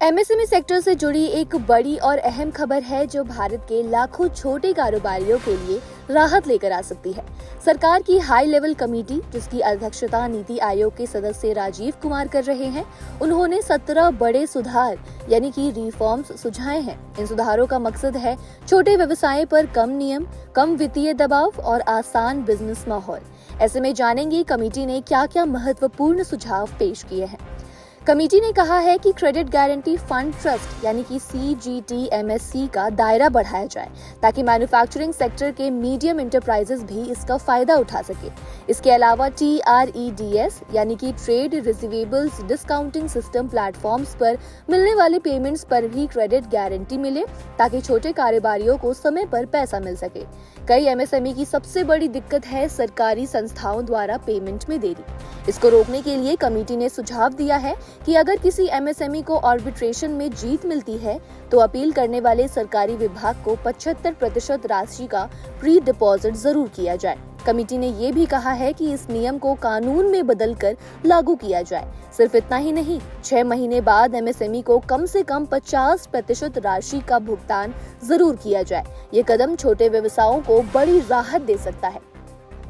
MSME sector से जुड़ी एक बड़ी और अहम खबर है जो भारत के लाखों छोटे कारोबारियों के लिए राहत लेकर आ सकती है। सरकार की हाई लेवल कमेटी, जिसकी अध्यक्षता नीति आयोग के सदस्य राजीव कुमार कर रहे हैं, उन्होंने 17 बड़े सुधार यानी कि रिफॉर्म्स सुझाए हैं। इन सुधारों का मकसद है छोटे व्यवसाय पर कम नियम, कम वित्तीय दबाव और आसान बिजनेस माहौल। ऐसे में जानेंगे कमेटी ने क्या क्या महत्वपूर्ण सुझाव पेश किए हैं। कमेटी ने कहा है कि क्रेडिट गारंटी फंड ट्रस्ट यानी कि CGTMSC का दायरा बढ़ाया जाए ताकि मैन्युफैक्चरिंग सेक्टर के मीडियम एंटरप्राइजेस भी इसका फायदा उठा सके। इसके अलावा TREDS यानी कि trade receivables discounting system platforms पर मिलने वाले पेमेंट्स पर भी क्रेडिट गारंटी मिले ताकि छोटे कारोबारियों को समय पर पैसा मिल सके। कई MSME की सबसे बड़ी दिक्कत है सरकारी संस्थाओं द्वारा पेमेंट में देरी। इसको रोकने के लिए कमेटी ने सुझाव दिया है कि अगर किसी MSME को आर्बिट्रेशन में जीत मिलती है तो अपील करने वाले सरकारी विभाग को 75% राशि का प्री डिपॉजिट जरूर किया जाए। कमेटी ने ये भी कहा है कि इस नियम को कानून में बदलकर लागू किया जाए। सिर्फ इतना ही नहीं, 6 महीने बाद MSME को कम से कम 50% राशि का भुगतान जरूर किया जाए। ये कदम छोटे व्यवसायों को बड़ी राहत दे सकता है।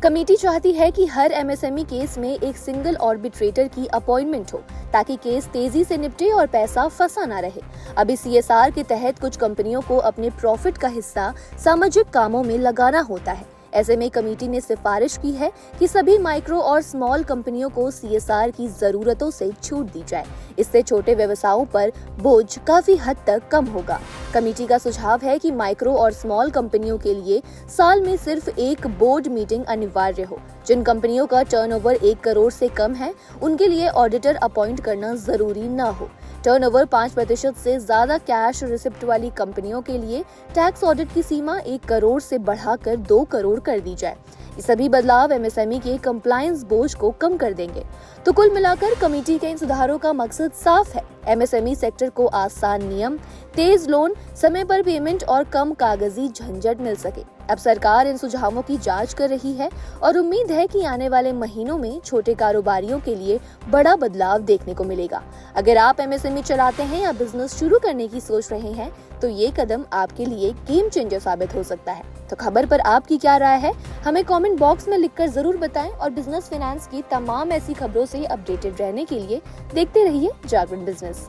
कमेटी चाहती है कि हर MSME केस में एक सिंगल आर्बिट्रेटर की अपॉइंटमेंट हो ताकि केस तेजी से निपटे और पैसा फंसा ना रहे। अभी CSR के तहत कुछ कंपनियों को अपने प्रॉफिट का हिस्सा सामाजिक कामों में लगाना होता है। ऐसे में कमेटी ने सिफारिश की है कि सभी माइक्रो और स्मॉल कंपनियों को CSR की जरूरतों से छूट दी जाए। इससे छोटे व्यवसायों पर बोझ काफी हद तक कम होगा। कमेटी का सुझाव है कि माइक्रो और स्मॉल कंपनियों के लिए साल में सिर्फ एक बोर्ड मीटिंग अनिवार्य हो। जिन कंपनियों का टर्नओवर 1 करोड़ से कम है, उनके लिए ऑडिटर अपॉइंट करना जरूरी न हो। टर्नओवर 5% से ज्यादा कैश रिसिप्ट वाली कंपनियों के लिए टैक्स ऑडिट की सीमा 1 करोड़ से बढ़ाकर 2 करोड़ कर दी जाए। ये सभी बदलाव MSME के कंप्लायंस बोझ को कम कर देंगे। तो कुल मिलाकर कमेटी के इन सुधारों का मकसद साफ है, MSME सेक्टर को आसान नियम, तेज लोन, समय पर पेमेंट और कम कागजी झंझट मिल सके। अब सरकार इन सुझावों की जांच कर रही है और उम्मीद है कि आने वाले महीनों में छोटे कारोबारियों के लिए बड़ा बदलाव देखने को मिलेगा। अगर आप MSME चलाते हैं या बिजनेस शुरू करने की सोच रहे हैं तो ये कदम आपके लिए गेम चेंजर साबित हो सकता है। तो खबर पर आपकी क्या राय है, हमें कमेंट बॉक्स में लिखकर जरूर बताएं और बिजनेस फाइनेंस की तमाम ऐसी खबरों से अपडेटेड रहने के लिए देखते रहिए जागरण बिजनेस।